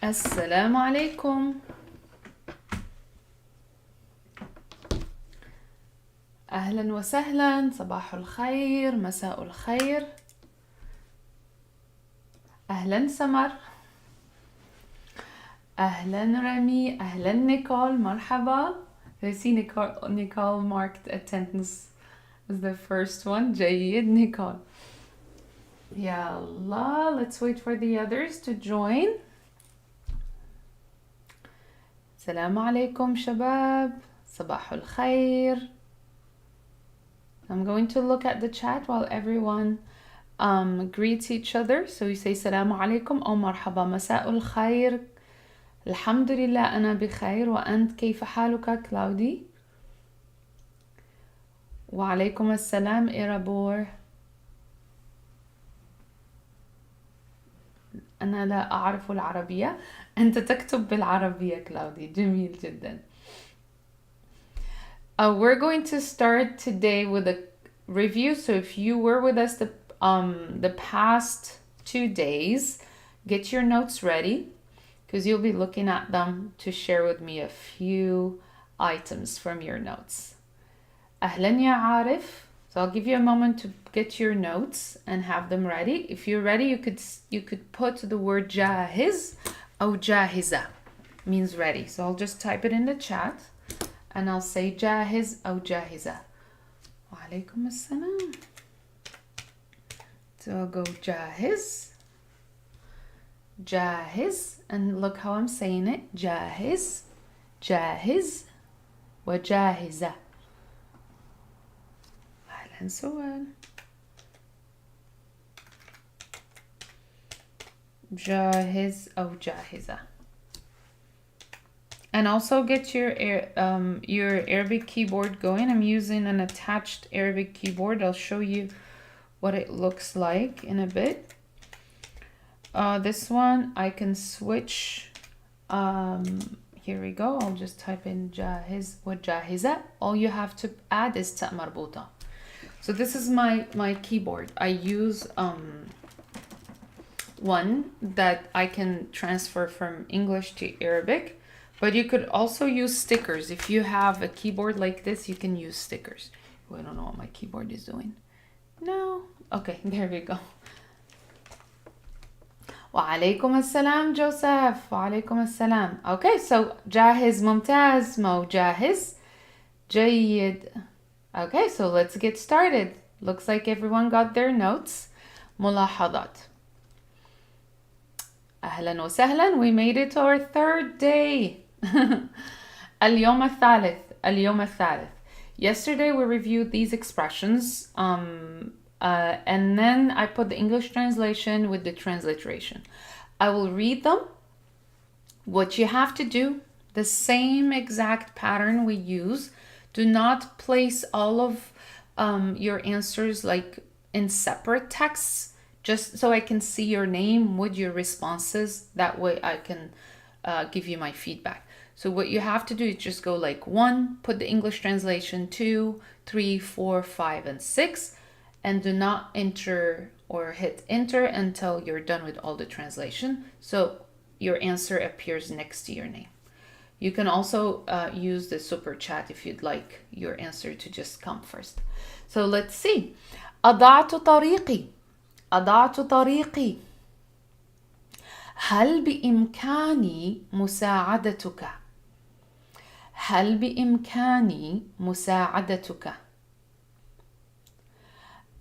السلام عليكم. أهلا وسهلا، صباح الخير، مساء الخير. أهلا سمر، أهلا رمي، أهلا نيكول، مرحبا. I see Nicole marked attendance as the first one. جيد نيكول. يلا, let's wait for the others to join. السلام عليكم شباب، صباح الخير. I'm going to look at the chat while everyone greets each other. So you say السلام عليكم أو مرحبا، مساء الخير. الحمد لله أنا بخير، وأنت كيف حالك كلاودي؟ وعليكم السلام إيرابور. أنا لا أعرف العربية، أنت تكتب بالعربية كلاودي، جميل جدا. We're going to start today with a review. So if you were with us the past 2 days, get your notes ready because you'll be looking at them to share with me a few items from your notes. أهلا يا عارف. So I'll give you a moment to get your notes and have them ready. If you're ready, you could put the word جاهز أو جاهزة, means ready. So I'll just type it in the chat and I'll say جاهز أو جاهزة. وعليكم السلام. So I'll go جاهز, جاهز, and look how I'm saying it. جاهز, جاهز, وجاهزة. أهلا سؤال. جاهز أو جاهزة. And also get your Arabic keyboard going. I'm using an attached Arabic keyboard. I'll show you what it looks like in a bit. This one I can switch. Here we go. I'll just type in جاهز وجاهزة. All you have to add is تاء مربوطة. So this is my keyboard. I use one that I can transfer from English to Arabic. But you could also use stickers. If you have a keyboard like this, you can use stickers. Oh, I don't know what my keyboard is doing. No. Okay, there we go. وعليكم السلام جوزيف. وعليكم السلام. Okay, so جاهز ممتاز. مو جاهز جيد. Okay, so let's get started. Looks like everyone got their notes. ملاحظات. أهلا وسهلا. We made it to our 3rd day. اليوم الثالث. Yesterday we reviewed these expressions and then I put the English translation with the transliteration. I will read them. What you have to do, the same exact pattern we use. Do not place all of your answers like in separate texts, just so I can see your name with your responses. That way I can give you my feedback. So what you have to do is just go like 1, put the English translation, 2, 3, 4, 5, and 6, and do not enter or hit enter until you're done with all the translation. So your answer appears next to your name. You can also use the super chat if you'd like your answer to just come first. So let's see. أضعت طريقي. أضعت طريقي. هل بإمكاني مساعدتك؟ هل بإمكاني مساعدتك؟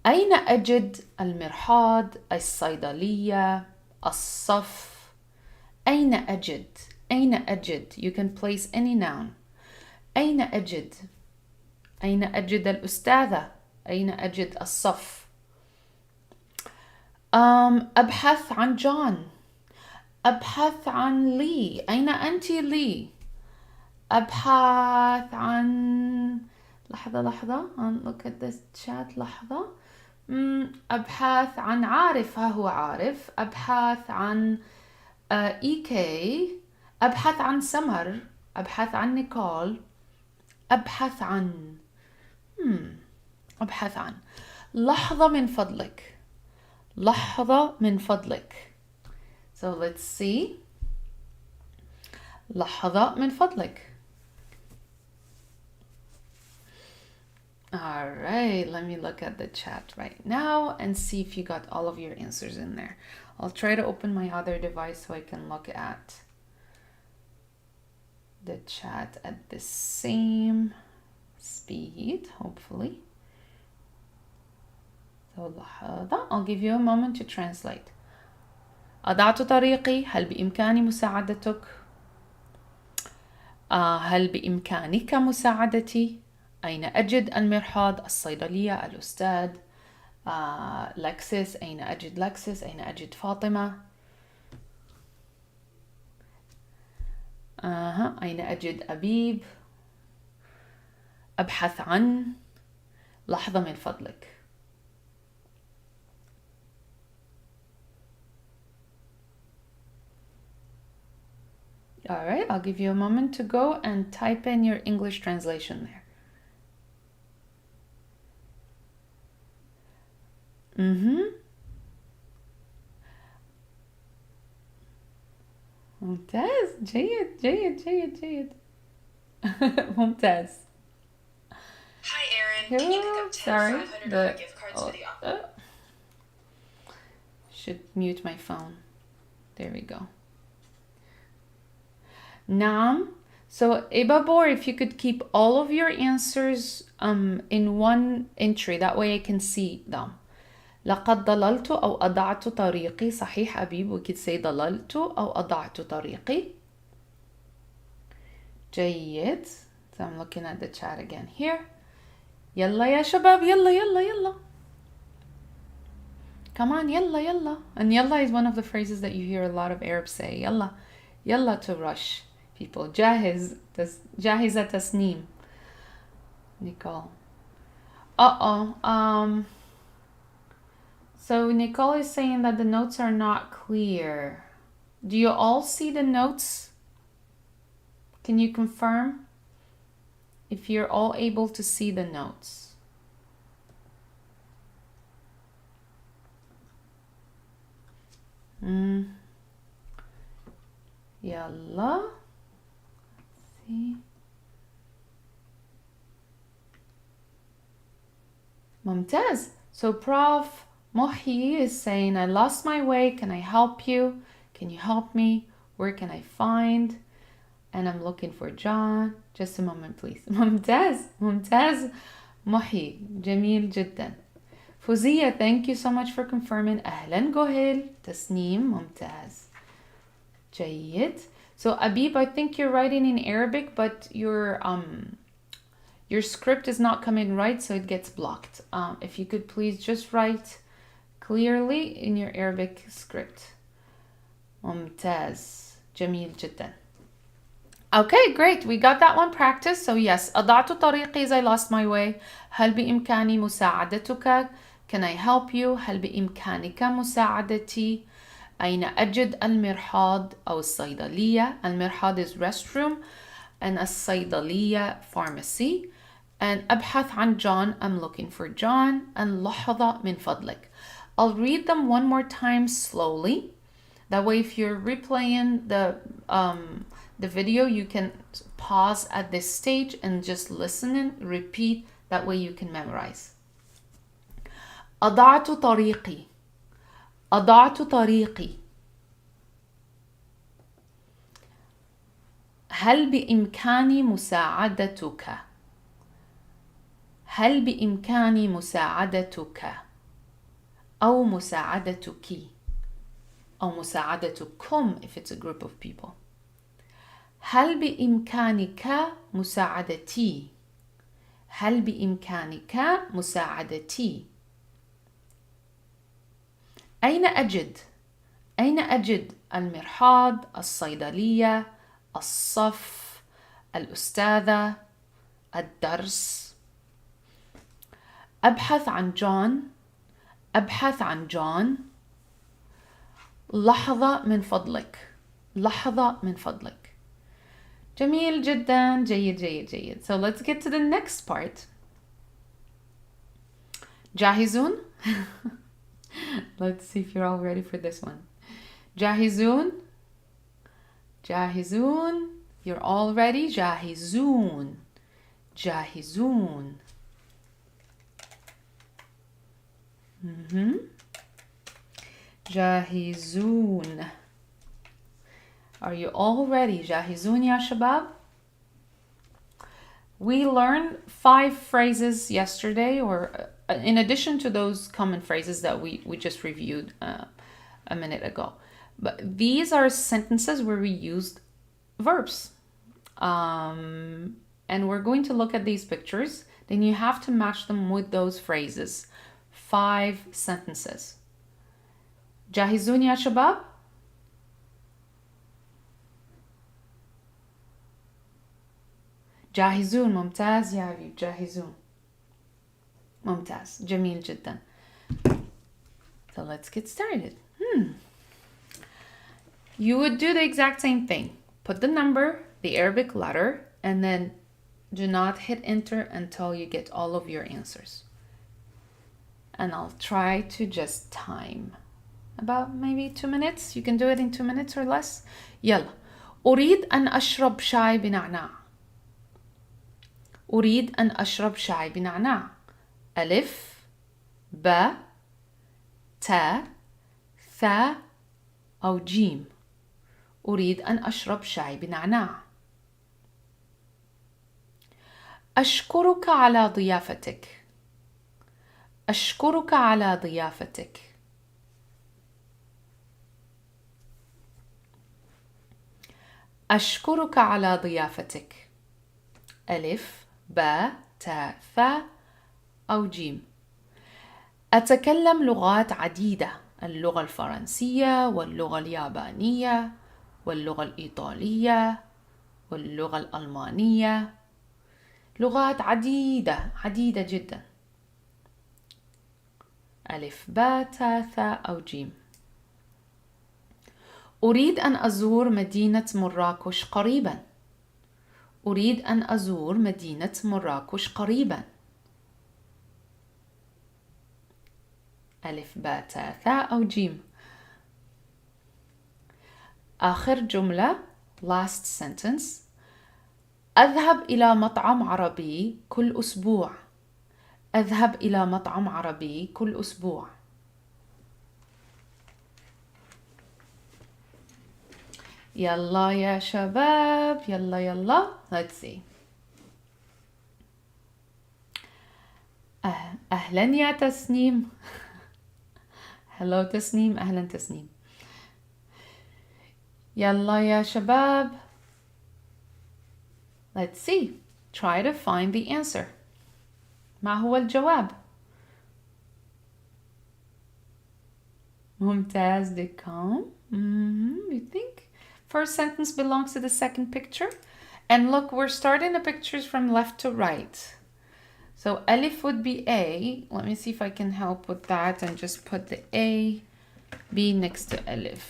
أين أجد المرحاض، الصيدلية، الصف؟ أين أجد؟ أين أجد؟ You can place any noun. أين أجد؟ أين أجد الأستاذة؟ أين أجد الصف؟ أبحث عن جون. أبحث عن لي. أين أنت لي؟ أبحث عن لحظة look at this chat لحظة. أبحث عن عارف. ها هو عارف. أبحث عن إيكي. أبحث عن سمر. أبحث عن نيكول. أبحث عن أبحث عن لحظة من فضلك. لحظة من فضلك. So let's see. لحظة من فضلك. All right, let me look at the chat right now and see if you got all of your answers in there. I'll try to open my other device so I can look at the chat at the same speed, hopefully. So لحظة, I'll give you a moment to translate. أضعت طريقي، هل بإمكاني مساعدتك؟ هل بإمكانك مساعدتي؟ أين أجد المرحاض؟ الصيدلية، الأستاذ. لكسس، أين أجد لكسس؟ أين أجد فاطمة؟ أين أجد أبيب؟ أبحث عن. لحظة من فضلك. All right, I'll give you a moment to go and type in your English translation there. ممتاز، جيد جيد جيد جيد. ممتاز. Hi Aaron, can you pick up 10 $500 gift cards for the office? Should mute my phone. There we go. Naam. So Ibabor, if you could keep all of your answers in one entry, that way I can see them. لقد ضللت أو أضعت طريقي. صحيح أبيب, we could say ضللت أو أضعت طريقي. جيد. So I'm looking at the chat again here. يلا يا شباب, يلا يلا يلا. Come on, يلا يلا. And يلا is one of the phrases that you hear a lot of Arabs say. يلا. يلا to rush people. جاهز. جاهزة تسنيم. Nicole. So Nicole is saying that the notes are not clear. Do you all see the notes? Can you confirm if you're all able to see the notes? Yalla. Let's see. Mumtaz. So Prof Mohi is saying, I lost my way. Can I help you? Can you help me? Where can I find? And I'm looking for John. Just a moment, please. Mumtaz. Mumtaz. Mohi. Jamil jiddan. Fuzia, thank you so much for confirming. أهلا Gohil. Tasneem. Mumtaz. Jayid. So Abib, I think you're writing in Arabic, but your script is not coming right, so it gets blocked. If you could please just write clearly in your Arabic script. ممتاز. جميل جدا. Okay, great. We got that one practiced. So yes, أضعت طريقي is I lost my way. هل بإمكاني مساعدتك? Can I help you? هل بإمكانك مساعدتي؟ أين أجد المرحاض أو الصيدلية؟ المرحاض is restroom and الصيدلية pharmacy. And أبحث عن John, I'm looking for John. And لحظة من فضلك. I'll read them one more time slowly. That way if you're replaying the video, you can pause at this stage and just listen and repeat. That way you can memorize. أضعت طريقي. أضعت طريقي. هل بإمكاني مساعدتك؟ هل بإمكاني مساعدتك؟ أو مساعدتك؟ أو مساعدتكم if it's a group of people. هل بإمكانك مساعدتي؟ هل بإمكانك مساعدتي؟ أين أجد؟ أين أجد المرحاض، الصيدلية، الصف، الأستاذة، الدرس؟ أبحث عن جون. أبحث عن جون. لحظة من فضلك. لحظة من فضلك. جميل جدا. جيد جيد جيد. So let's get to the next part. جاهزون؟ Let's see if you're all ready for this one. جاهزون؟ جاهزون؟ You're all ready? جاهزون. جاهزون. جاهزون. Are you all ready? جاهزون يا شباب? We learned 5 phrases yesterday, or in addition to those common phrases that we just reviewed a minute ago. But these are sentences where we used verbs. And we're going to look at these pictures. Then you have to match them with those phrases. 5 sentences. جاهزون يا شباب؟ جاهزون. ممتاز يا حبيب. جاهزون. ممتاز. جميل جدا. So let's get started. You would do the exact same thing. Put the number, the Arabic letter, and then do not hit enter until you get all of your answers. And I'll try to just time about maybe 2 minutes. You can do it in 2 minutes or less. يلا. أريد أن أشرب شاي بنعناع. أريد أن أشرب شاي بنعناع. ألف ب تاء ثاء أو جيم. أريد أن أشرب شاي بنعناع. أشكرك على ضيافتك. أشكرك على ضيافتك. أشكرك على ضيافتك. ألف باء تاء ثاء أو جيم. أتكلم لغات عديدة. اللغة الفرنسية واللغة اليابانية واللغة الإيطالية واللغة الألمانية. لغات عديدة عديدة جدا. ألف باء تاء ثاء أو جيم. أريد أن أزور مدينة مراكش قريبا. أريد أن أزور مدينة مراكش قريبا. ألف باء تاء ثاء أو جيم. آخر جملة last sentence. أذهب إلى مطعم عربي كل أسبوع. أذهب إلى مطعم عربي كل أسبوع. يلا يا شباب. يلا يلا. Let's see. أهلا يا تسنيم. Hello تسنيم. أهلا تسنيم. يلا يا شباب. Let's see. Try to find the answer. ما هو الجواب؟ ممتاز دكم. You think first sentence belongs to the second picture? And look, we're starting the pictures from left to right. So Alif would be A. Let me see if I can help with that and just put the A, B next to Alif.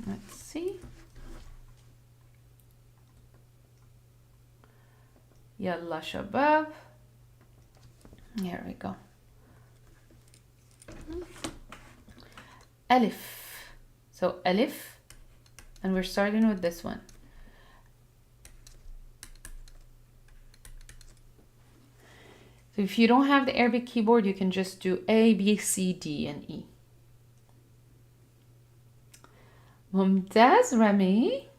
Let's see. Yalla shabab. Here we go. Alif. So Alif, and we're starting with this one. So if you don't have the Arabic keyboard, you can just do A, B, C, D, and E. Mumtaz, Remy.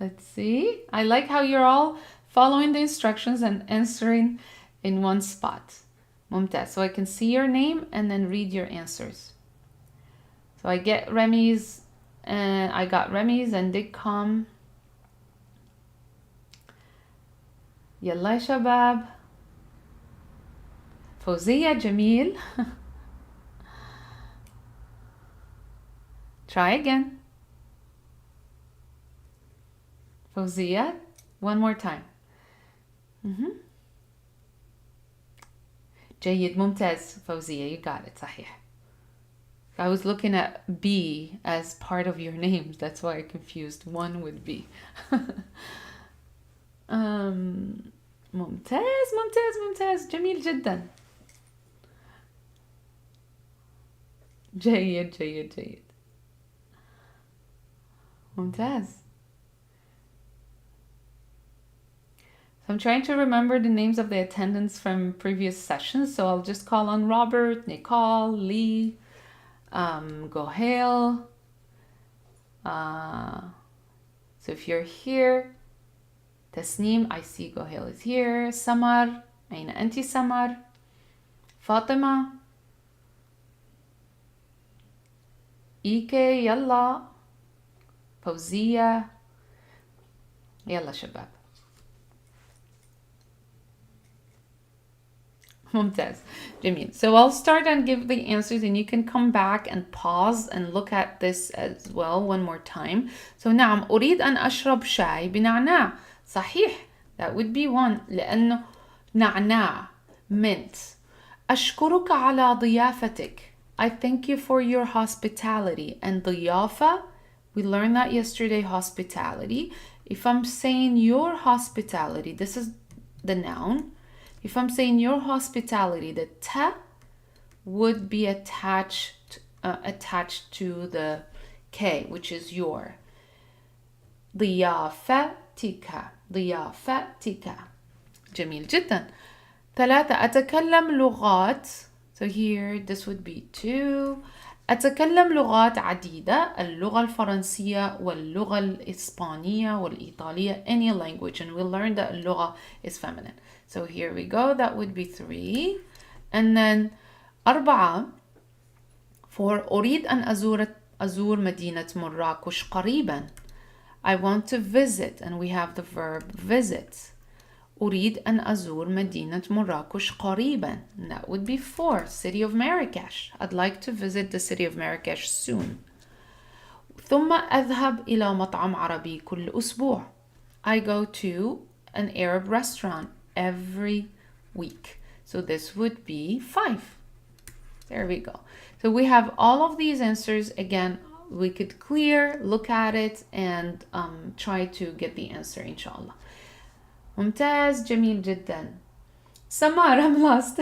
Let's see. I like how you're all following the instructions and answering in one spot. Mumtaz. So I can see your name and then read your answers. So I get Remy's, and I got Remy's and Dikcom. Yalla shabab. Fawziya Jamil. Try again. Fawziya, one more time. جيد ممتاز فوزية. You got it. صحيح. I was looking at B as part of your names. That's why I confused one with B. ممتاز ممتاز ممتاز. جميل جدا. جيد جيد جيد. ممتاز. So I'm trying to remember the names of the attendants from previous sessions. So I'll just call on Robert, Nicole, Lee, Gohel. So if you're here, Tasneem, I see Gohel is here. Samar, أين أنت Samar? Fatima, إيكي, يلا. فوزية, يلا شباب. ممتاز. جميل. So I'll start and give the answers and you can come back and pause and look at this as well one more time. So نعم أريد أن أشرب شاي بنعناع. صحيح. That would be one. لأنه نعناع mint. أشكرك على ضيافتك. I thank you for your hospitality. And ضيافة, we learned that yesterday, hospitality. If I'm saying your hospitality, this is the noun. If I'm saying your hospitality, the ta would be attached to the k, which is your. ضيافتك. ضيافتك. جميل جدا. 3. أتكلم لغات. So here this would be 2. أتكلم لغات عديدة. اللغة الفرنسية واللغة الإسبانية والإيطالية. Any language. And we'll learn that اللغة is feminine. So here we go. That would be 3. And then 4. For أريد أن أزور مدينة مراكش قريبا. I want to visit. And we have the verb visit. أريد أن أزور مدينة مراكش قريبا. And that would be 4. City of Marrakesh. I'd like to visit the city of Marrakesh soon. ثم أذهب إلى مطعم عربي كل أسبوع. I go to an Arab restaurant every week. So this would be 5. There we go. So we have all of these answers. Again, we could look at it and try to get the answer inshallah. ممتاز. جميل جدا. Samar, I'm lost.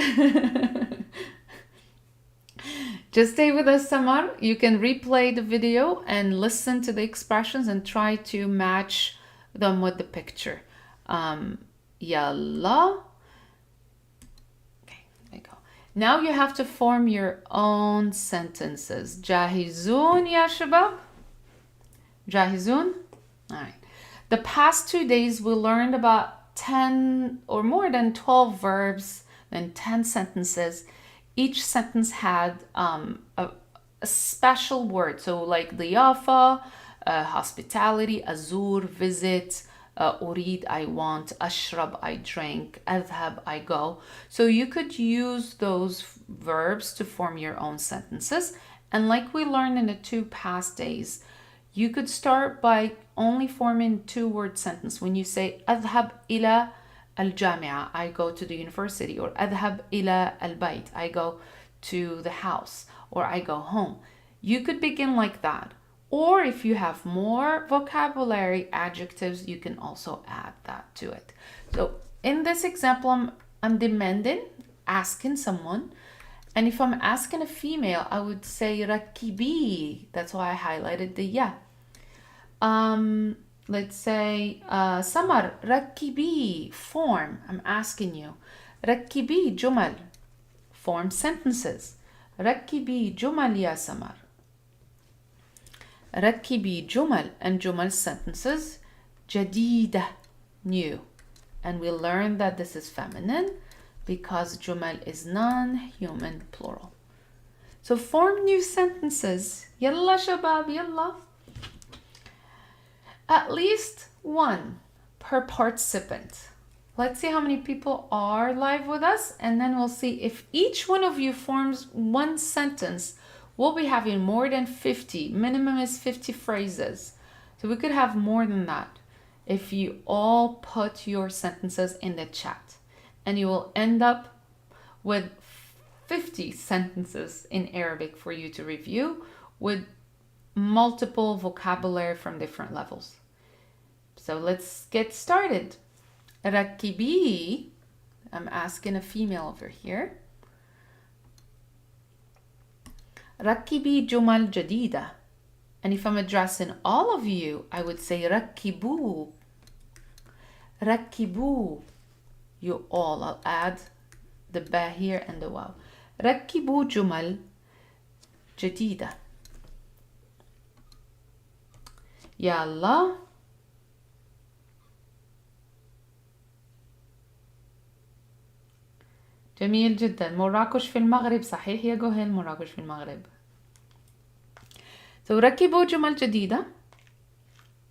Just stay with us, Samar. You can replay the video and listen to the expressions and try to match them with the picture. Yalla. Okay, there you go. Now you have to form your own sentences. جاهزون يا شباب? جاهزون? All right. The past 2 days we learned about 10 or more than 12 verbs and 10 sentences. Each sentence had a special word. So like ضيافة, hospitality, أزور, visit, أريد, I want, أشرب, I drink, أذهب, I go. So you could use those verbs to form your own sentences. And like we learned in the 2 past days, you could start by only forming 2-word sentence. When you say أذهب إلى الجامعة, I go to the university, or أذهب إلى البيت, I go to the house, or I go home. You could begin like that. Or if you have more vocabulary adjectives, you can also add that to it. So in this example, I'm demanding, asking someone. And if I'm asking a female, I would say ركبي. That's why I highlighted the ya. Let's say Samar, ركبي, form. I'm asking you. ركبي جمل, form sentences. ركبي جمل يا سمر. ركبي جمل, and جمل sentences. جديدة, new. And we learned that this is feminine because جمل is non-human plural. So form new sentences. يلا شباب, يلا. At least one per participant. Let's see how many people are live with us, and then we'll see if each one of you forms one sentence. We'll be having more than 50. Minimum is 50 phrases. So we could have more than that if you all put your sentences in the chat. And you will end up with 50 sentences in Arabic for you to review with multiple vocabulary from different levels. So let's get started. ركبي, I'm asking a female over here. ركبي جمل جديدة. And if I'm addressing all of you, I would say ركبوا. ركبوا. You all. I'll add the ba here and the واو. ركبوا جمل جديدة. يلا. جميل جدا. مراكش في المغرب. صحيح يا جوهل، مراكش في المغرب. So ركبوا جمل جديدة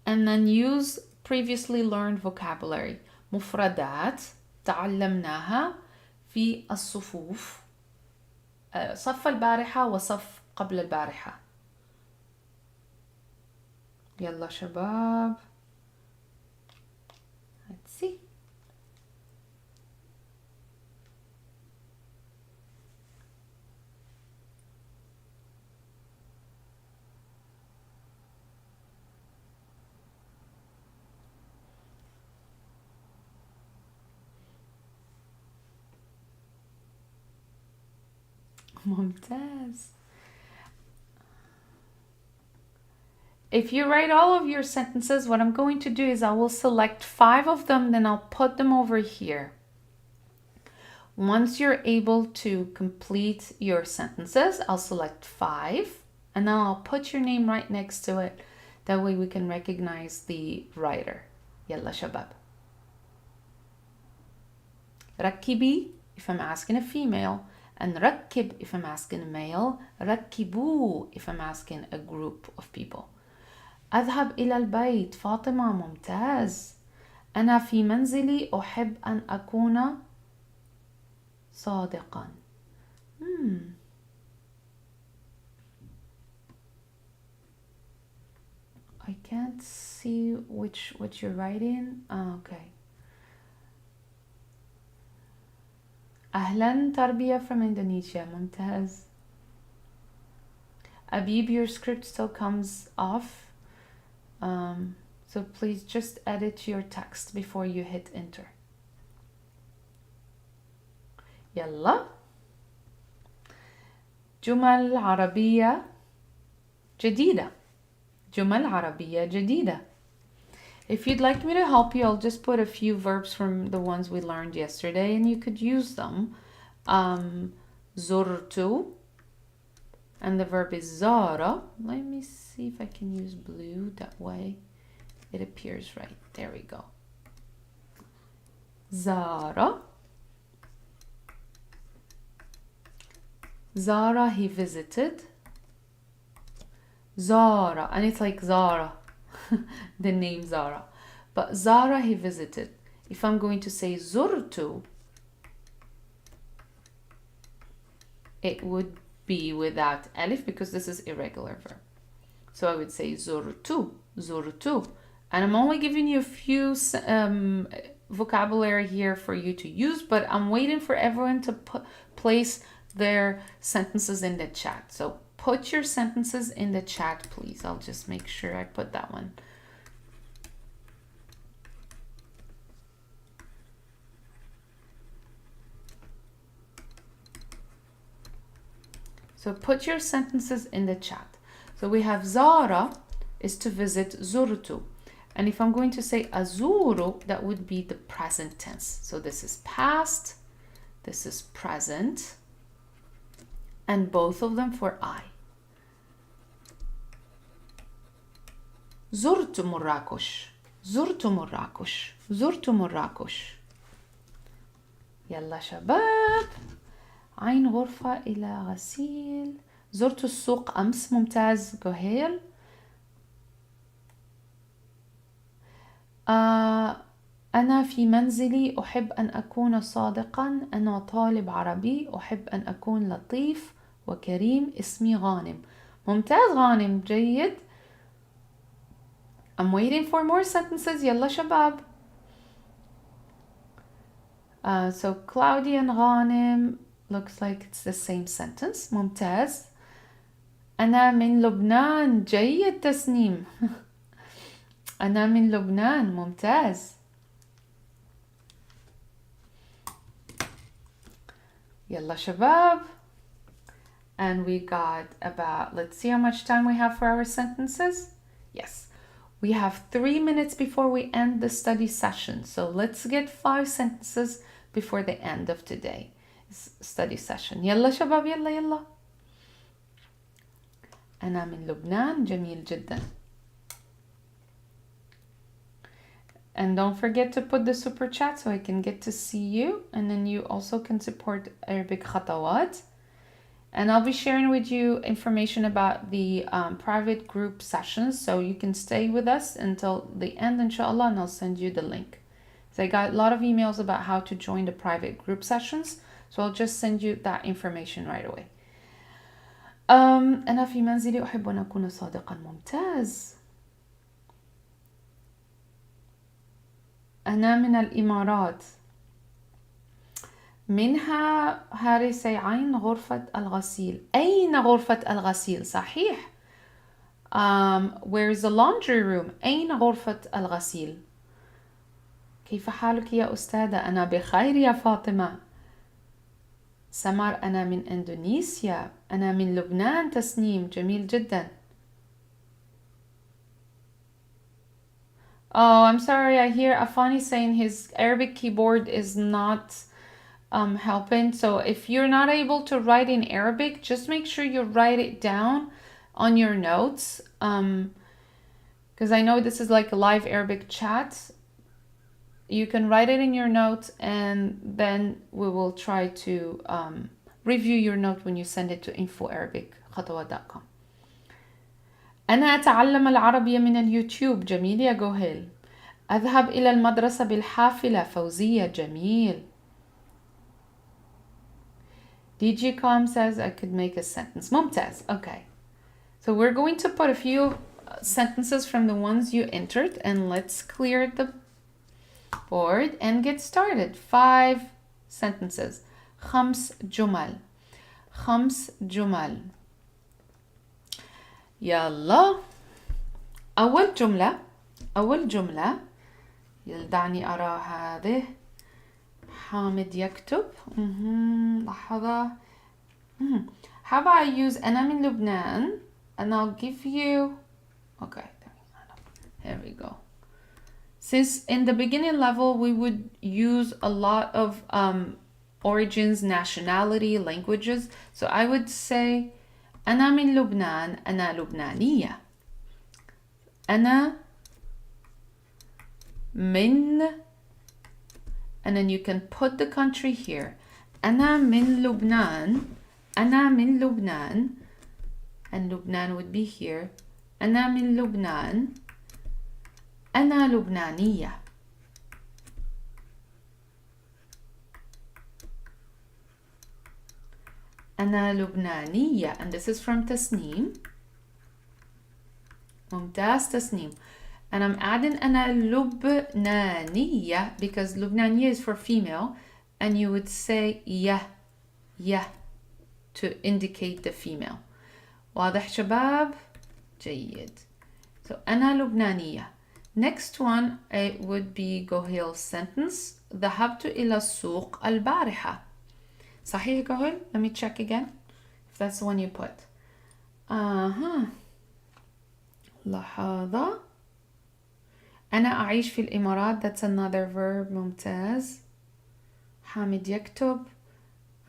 and then use previously learned vocabulary. مفردات تعلمناها في الصفوف، صف البارحة وصف قبل البارحة. يلا شباب. Let's see. ممتاز. If you write all of your sentences, what I'm going to do is I will select 5 of them, then I'll put them over here. Once you're able to complete your sentences, I'll select 5 and then I'll put your name right next to it. That way we can recognize the writer. Yalla shabab. Rakibi if I'm asking a female, and rakib if I'm asking a male, rakibu if I'm asking a group of people. أذهب إلى البيت. فاطمة. ممتاز. أنا في منزلي أحب أن أكون صادقا. I can't see what you're writing. Okay. أهلا تربية from Indonesia. ممتاز. Abib, your script still comes off. So please just edit your text before you hit enter. يلا. جمل عربية جديدة. جمل عربية جديدة. If you'd like me to help you, I'll just put a few verbs from the ones we learned yesterday and you could use them. زرت, and the verb is زار. Let me see if I can use blue, that way it appears right. There we go. زار. Zara, he visited. Zara, and it's like Zara, the name Zara. But Zara, he visited. If I'm going to say zurtu, it would be without alif because this is irregular verb. So I would say zurtu, zurtu. And I'm only giving you a few vocabulary here for you to use, but I'm waiting for everyone to place their sentences in the chat. So put your sentences in the chat, please. I'll just make sure I put that one. So put your sentences in the chat. So we have Zara is to visit, zurtu. And if I'm going to say azuru, that would be the present tense. So this is past, this is present, and both of them for I. زرت مراكش. زرت مراكش. زرت مراكش. يلا شباب. عين غرفة إلى غسيل. زرت السوق أمس. ممتاز جوهيل. أنا في منزلي أحب أن أكون صادقا. أنا طالب عربي أحب أن أكون لطيف وكريم. اسمي غانم. ممتاز غانم. جيد. I'm waiting for more sentences. يلا شباب. So Claudia and غانم looks like it's the same sentence. ممتاز. أنا من لبنان. جيد تسنيم. أنا من لبنان. ممتاز. يلا شباب. And we got about, let's see how much time we have for our sentences. Yes, we have 3 minutes before we end the study session. So let's get 5 sentences before the end of today's study session. يلا شباب يلا يلا. أنا من لبنان. جميل جدا. And don't forget to put the super chat so I can get to see you. And then you also can support Arabic Khatawaat. And I'll be sharing with you information about the private group sessions. So you can stay with us until the end, inshallah, and I'll send you the link. So I got a lot of emails about how to join the private group sessions. So I'll just send you that information right away. أنا في منزلي أحب أن أكون صادقا. ممتاز. أنا من الإمارات. منها هارسي عين غرفة الغسيل. أين غرفة الغسيل؟ صحيح. Where is the laundry room? أين غرفة الغسيل؟ كيف حالك يا أستاذة؟ أنا بخير يا فاطمة. سمر أنا من إندونيسيا. أنا من لبنان. تسنيم. جميل جدا. Oh, I'm sorry. I hear Afani saying his Arabic keyboard is not helping. So if you're not able to write in Arabic, just make sure you write it down on your notes. Because I know this is like a live Arabic chat. You can write it in your notes and then we will try to review your note when you send it to info@arabic.com. أنا أتعلم العربية من اليوتيوب. جميل يا جوهيل. أذهب إلى المدرسة بالحافلة. فوزية. جميل. DGCom says I could make a sentence. ممتاز. Okay. So we're going to put a few sentences from the ones you entered and let's clear the board and get started. 5 sentences. 5 جمل. 5 جمل. يلا. أول جملة دعني أرى هذه. حامد يكتب. لحظة. How about I use أنا من لبنان and I'll give you. Okay, here we go. Since in the beginning level we would use a lot of origins, nationality, languages, so I would say أنا من لبنان. أنا لبنانية. أنا من, and then you can put the country here. أنا من لبنان. أنا من لبنان. And Lubnan would be here. أنا من لبنان. أنا لبنانية. أنا لبنانية. And this is from تسنيم. ممتاز تسنيم. And I'm adding أنا لبنانية because لبنانية is for female. And you would say يه to indicate the female. واضح شباب؟ جيد. So أنا لبنانية. Next one it would be Gohil's sentence. ذهبت إلى السوق البارحة. صحيح Gohil? Let me check again if that's the one you put. لحظة. أنا أعيش في الإمارات. That's another verb. ممتاز. حامد يكتب.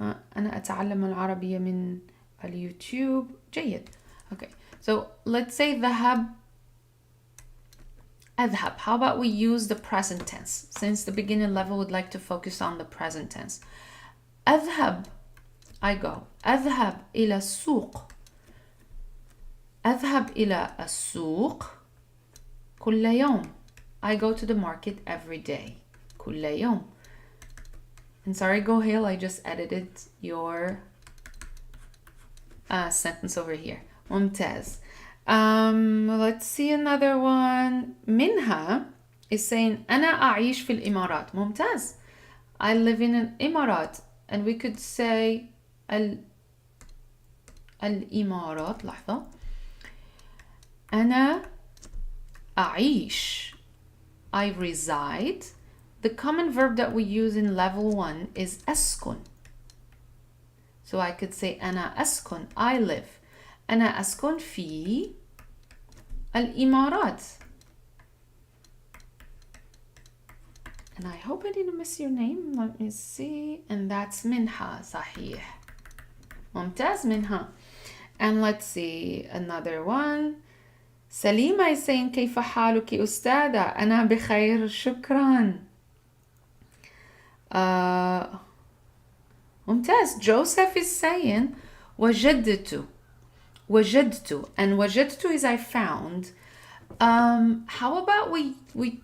أنا أتعلم العربية من اليوتيوب. جيد. Okay, so let's say ذهب. أذهب. How about we use the present tense? Since the beginning level would like to focus on the present tense. أذهب. I go. أذهب إلى السوق. أذهب إلى السوق كل يوم. I go to the market every day. كل يوم. And sorry, Gohil, I just edited your sentence over here. ممتاز. Let's see another one. منها is saying أنا أعيش في الإمارات. ممتاز. I live in an Emirat. And we could say الإمارات. لحظة. أنا أعيش. I reside. The common verb that we use in level 1 is أسكن. So I could say أنا أسكن. I live. أنا أسكن في الإمارات. And I hope I didn't miss your name. Let me see. And that's Minha. صحيح. ممتاز Minha. And let's see another one. سليمة is saying كيف حالك أستاذة؟ أنا بخير شكرا. ممتاز. Joseph is saying وجدت. And وجدت is I found. How about we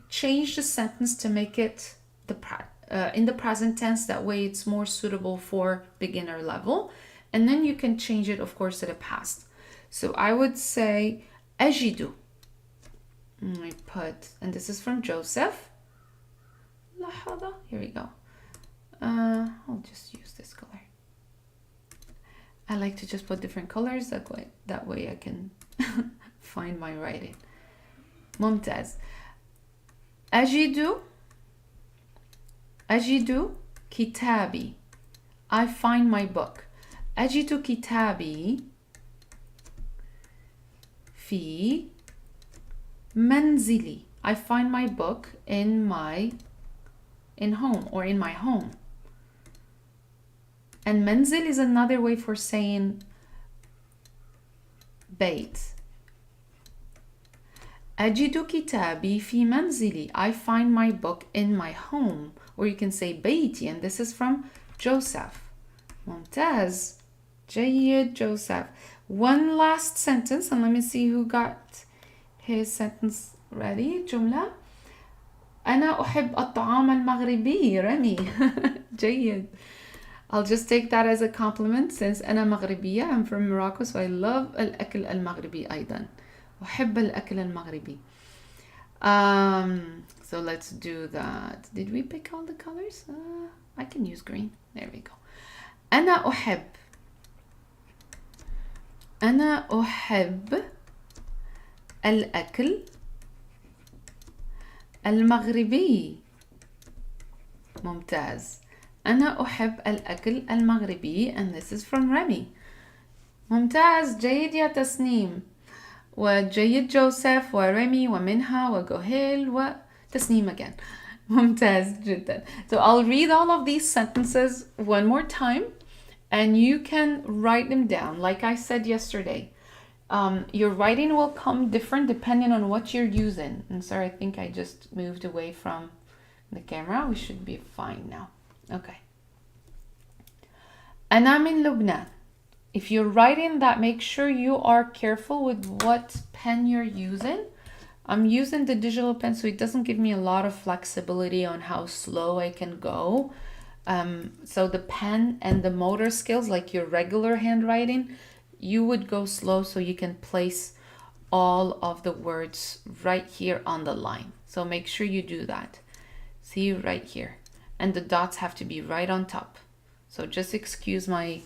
change the sentence to make it in the present tense, that way it's more suitable for beginner level, and then you can change it of course to the past. So I would say أجد. I put, and this is from Joseph. لحظة. Here we go. I'll just use this color. I like to just put different colors, that way I can find my writing. ممتاز. أجد كتابي. I find my book. أجد كتابي في منزلي. I find my book in home, or in my home. And منزل is another way for saying بيت. أجد كتابي في منزلي. I find my book in my home. Or you can say بيتي, and this is from Joseph. ممتاز. جيد Joseph. One last sentence, and let me see who got his sentence ready. جملة. أنا أحب الطعام المغربي. رمي. جيد. I'll just take that as a compliment since أنا مغربية. I'm from Morocco, so I love الأكل المغربي أيضا. أحب الأكل المغربي. So let's do that. Did we pick all the colors? I can use green. There we go. أنا أحب الأكل المغربي. ممتاز. أنا أحب الأكل المغربي, and this is from Remy. ممتاز. جيد يا تسنيم. وجيد جوزيف وريمي ومنها وجوهيل وتسنيم again. ممتاز جدا. So I'll read all of these sentences one more time, and you can write them down. Like I said yesterday, your writing will come different depending on what you're using. And sorry, I think I just moved away from the camera. We should be fine now. Okay. أنا من لبنان. If you're writing that, make sure you are careful with what pen you're using. I'm using the digital pen, so it doesn't give me a lot of flexibility on how slow I can go. So the pen and the motor skills, like your regular handwriting, you would go slow so you can place all of the words right here on the line. So make sure you do that. See right here. And the dots have to be right on top. So just excuse my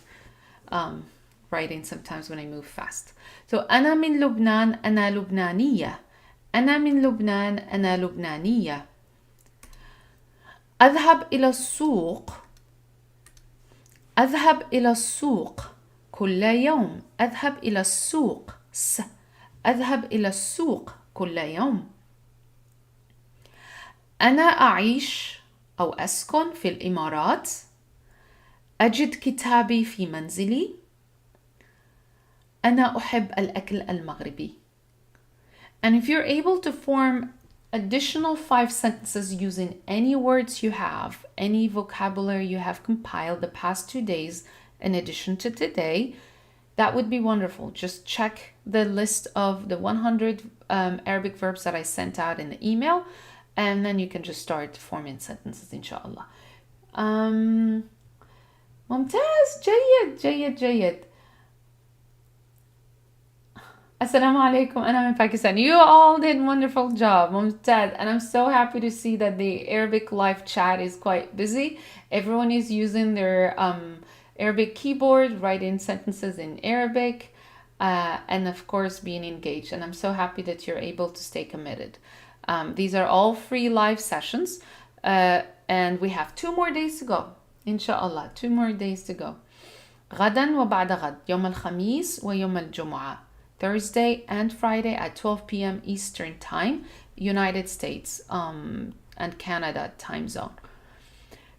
writing sometimes when I move fast. So أنا من لبنان. أنا لبنانية. أنا من لبنان. أنا لبنانية. أذهب إلى السوق. أذهب إلى السوق كل يوم. أذهب إلى السوق. أذهب إلى السوق كل يوم. أنا أعيش أو أسكن في الإمارات. أجد كتابي في منزلي. أنا أحب الأكل المغربي. And if you're able to form additional 5 sentences using any words you have, any vocabulary you have compiled the past 2 days in addition to today, that would be wonderful. Just check the list of the 100 Arabic verbs that I sent out in the email, and then you can just start forming sentences, inshallah. ممتاز. جيد جيد جيد. Assalamu alaikum. أنا من Pakistan. You all did a wonderful job. ممتاز. And I'm so happy to see that the Arabic live chat is quite busy. Everyone is using their Arabic keyboard, writing sentences in Arabic, and of course being engaged. And I'm so happy that you're able to stay committed. These are all free live sessions, and we have 2 more days to go. Inshallah, 2 more days to go. غدا وبعد غد. يوم الخميس ويوم الجمعة. Thursday and Friday at 12 p.m. Eastern Time, United States and Canada time zone.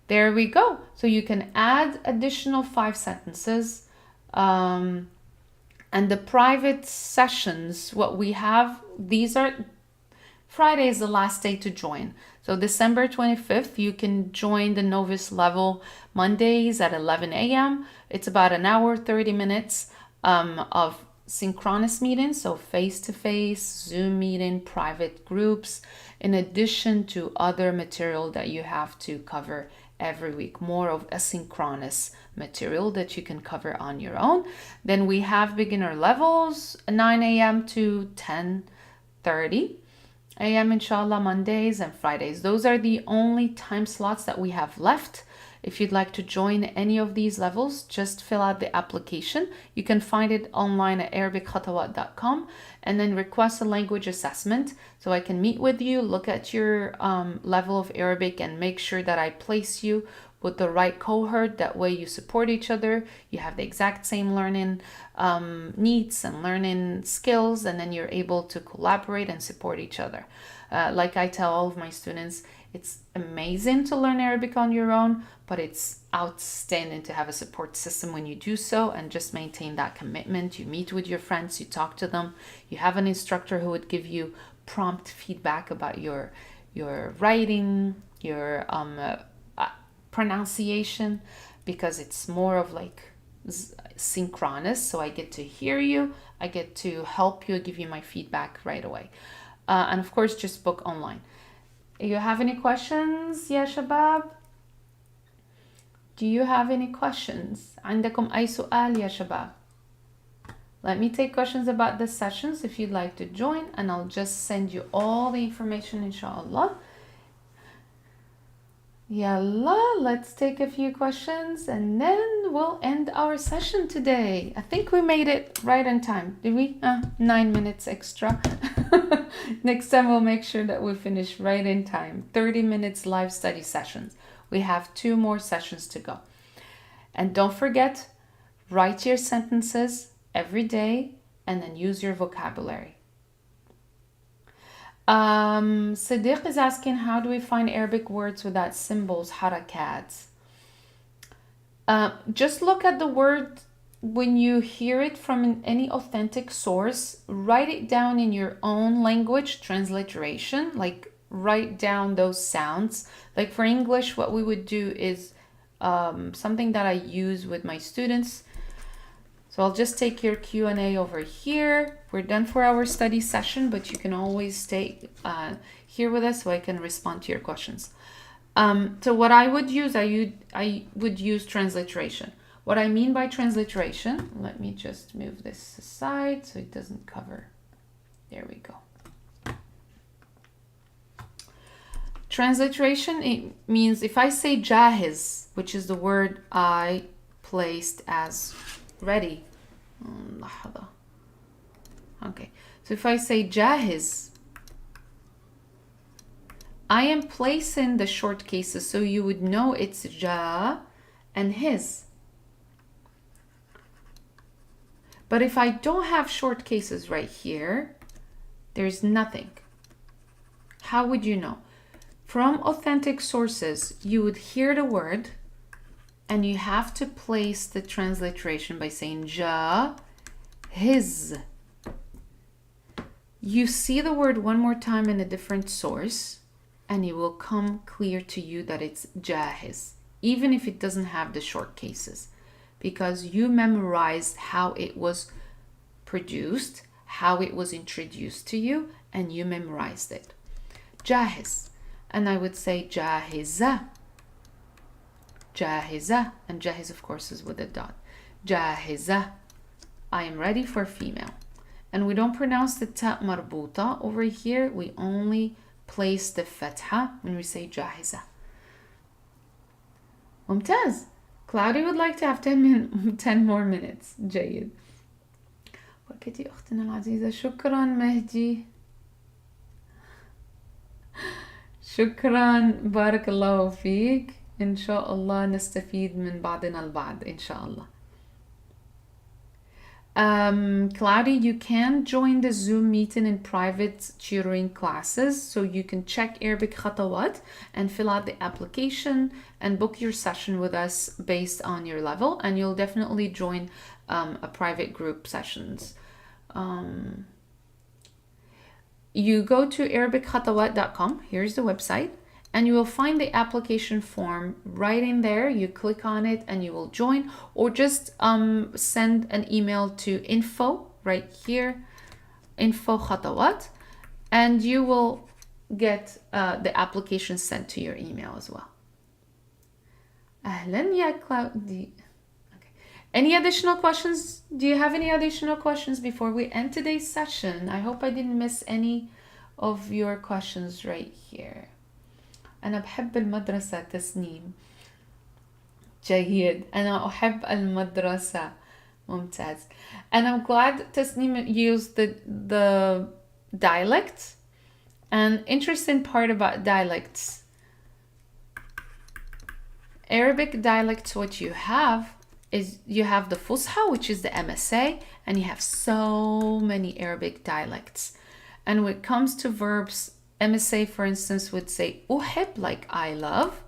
There we go. So you can add additional 5 sentences. And the private sessions, what we have, these are, Friday is the last day to join. So December 25th, you can join the novice level Mondays at 11 a.m. It's about an hour, 30 minutes of synchronous meetings, so face-to-face, Zoom meeting, private groups, in addition to other material that you have to cover every week, more of asynchronous material that you can cover on your own. Then we have beginner levels, 9 a.m. to 10:30 a.m. inshallah, Mondays and Fridays. Those are the only time slots that we have left. If you'd like to join any of these levels, just fill out the application. You can find it online at arabickhatawat.com and then request a language assessment so I can meet with you, look at your level of Arabic and make sure that I place you with the right cohort. That way you support each other, you have the exact same learning needs and learning skills, and then you're able to collaborate and support each other. Like I tell all of my students, it's amazing to learn Arabic on your own, but it's outstanding to have a support system when you do so, and just maintain that commitment. You meet with your friends, you talk to them, you have an instructor who would give you prompt feedback about your writing, your pronunciation, because it's more of like synchronous. So I get to hear you, I get to help you, give you my feedback right away. And of course, just book online. You have any questions يا شباب? Do you have any questions? عندكم أي سؤال يا شباب? Let me take questions about the sessions if you'd like to join, and I'll just send you all the information inshallah. Yalla, let's take a few questions and then we'll end our session today. I think we made it right on time. Did we? 9 minutes extra. Next time we'll make sure that we finish right in time. 30 minutes live study sessions. We have 2 more sessions to go. And don't forget, write your sentences every day and then use your vocabulary. Sadiq is asking, how do we find Arabic words without symbols, harakats? Just look at the word when you hear it from any authentic source. Write it down in your own language, transliteration, like write down those sounds. Like for English, what we would do is something that I use with my students. So I'll just take your Q&A over here. We're done for our study session, but you can always stay here with us so I can respond to your questions. So what I would use, I would use transliteration. What I mean by transliteration, let me just move this aside so it doesn't cover. There we go. Transliteration, it means if I say jahiz, which is the word I placed as ready. Okay, so if I say jahiz, I am placing the short cases so you would know it's ja and his. But if I don't have short cases right here, there's nothing. How would you know? From authentic sources, you would hear the word and you have to place the transliteration by saying ja, his. You see the word one more time in a different source and it will come clear to you that it's jahiz, even if it doesn't have the short cases, because you memorized how it was produced, how it was introduced to you, and you memorized it. Jahiz. And I would say jahiza. Jahiza. And jahiz, of course, is with a dot. Jahiza. I am ready for female. And we don't pronounce the ta marbuta over here. We only place the fatha when we say jahiza. ممتاز. Cloudy would like to have 10 more minutes. جيد. وكتي أختنا العزيزة. شكرا مهدي. شكرا. بارك الله فيك. إن شاء الله نستفيد من بعضنا البعض إن شاء الله. Cloudy, you can join the Zoom meeting in private tutoring classes. So you can check Arabic Khatawaat and fill out the application and book your session with us based on your level. And you'll definitely join a private group sessions. You go to ArabicKhatawaat.com. Here's the website. And you will find the application form right in there. You click on it and you will join, or just send an email to info right here, info Khatawaat, and you will get the application sent to your email as well. أهلا يا Cloudy. Okay. Any additional questions? Do you have any additional questions before we end today's session? I hope I didn't miss any of your questions right here. أنا بحب المدرسة تسنيم. جيد. أنا أحب المدرسة. ممتاز. And I'm glad Tasneem used the dialect. And interesting part about dialects. Arabic dialects, what you have is you have the Fusha, which is the MSA, and you have so many Arabic dialects. And when it comes to verbs, MSA, for instance, would say uhib, like I love.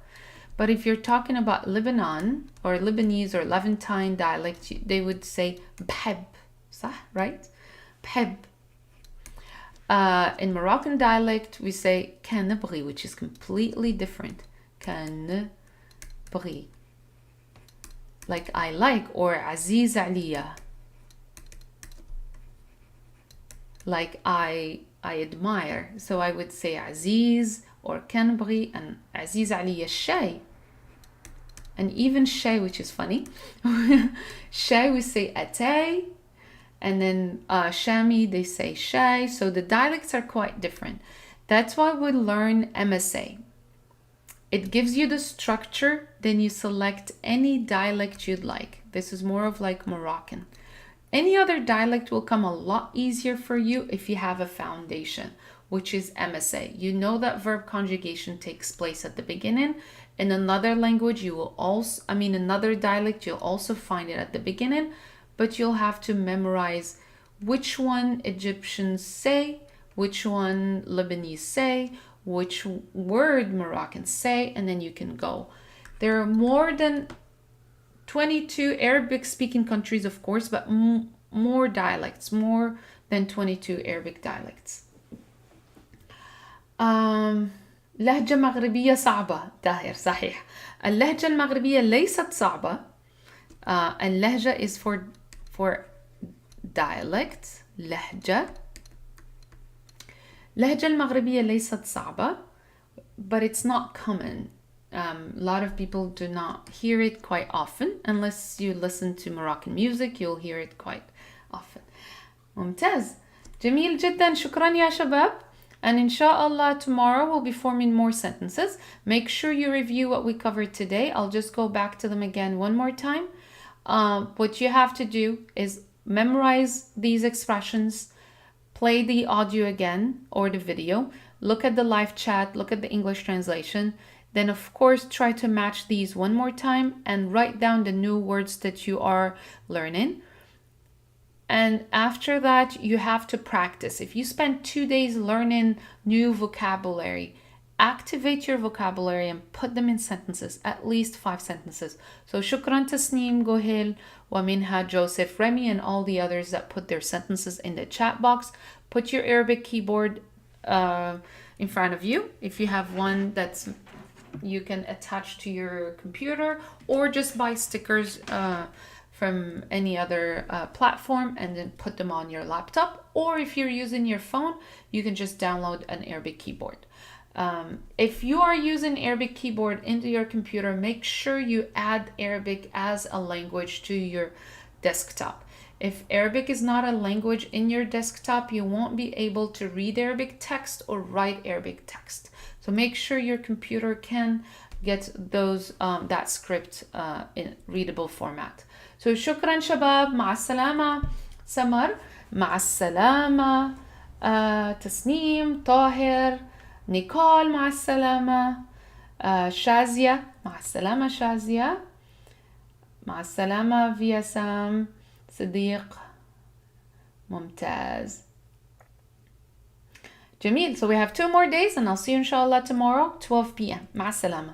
But if you're talking about Lebanon or Lebanese or Levantine dialect, they would say bheb, صح, right? Bheb. In Moroccan dialect, we say kan nabghi, which is completely different. Kan nabghi. Like I like, or aziz aliya. Like I admire. So I would say Aziz or Kanbri, and Aziz Ali Shay. And even Shay, which is funny. Shay, we say Atay. And then Shami, they say Shay. So the dialects are quite different. That's why we learn MSA. It gives you the structure. Then you select any dialect you'd like. This is more of like Moroccan. Any other dialect will come a lot easier for you if you have a foundation, which is MSA. You know that verb conjugation takes place at the beginning. In another language, you will also, another dialect, you'll also find it at the beginning, but you'll have to memorize which one Egyptians say, which one Lebanese say, which word Moroccans say, and then you can go. There are more than 22 Arabic-speaking countries, of course, but more dialects, more than 22 Arabic dialects. لهجة مغربية صعبة. طاهر صحيح. اللهجة المغربية ليست صعبة. اللهجة is for dialect. لهجة المغربية ليست صعبة, but it's not common. A lot of people do not hear it quite often. Unless you listen to Moroccan music, you'll hear it quite often. ممتاز. جميل جدا. شكرا يا شباب. And inshallah, tomorrow we'll be forming more sentences. Make sure you review what we covered today. I'll just go back to them again one more time. What you have to do is memorize these expressions, play the audio again or the video, look at the live chat, look at the English translation. Then, of course, try to match these one more time and write down the new words that you are learning. And after that, you have to practice. If you spend 2 days learning new vocabulary, activate your vocabulary and put them in sentences, at least 5 sentences. So, shukran Tasneem, Gohil, Waminha, Joseph, Remy, and all the others that put their sentences in the chat box. Put your Arabic keyboard in front of you. If you have one that's you can attach to your computer, or just buy stickers from any other platform and then put them on your laptop. Or if you're using your phone, you can just download an Arabic keyboard. If you are using Arabic keyboard into your computer, make sure you add Arabic as a language to your desktop. If Arabic is not a language in your desktop, you won't be able to read Arabic text or write Arabic text. So make sure your computer can get those that script in readable format. So shukran shabab, مع السلامة سمر, مع السلامة تسنيم, طاهر, نيكول, مع السلامة شازية, مع السلامة شازية, مع السلامة فياسام, صديق, ممتاز. جميل. So we have 2 more days and I'll see you inshallah tomorrow 12 p.m. مع السلامة.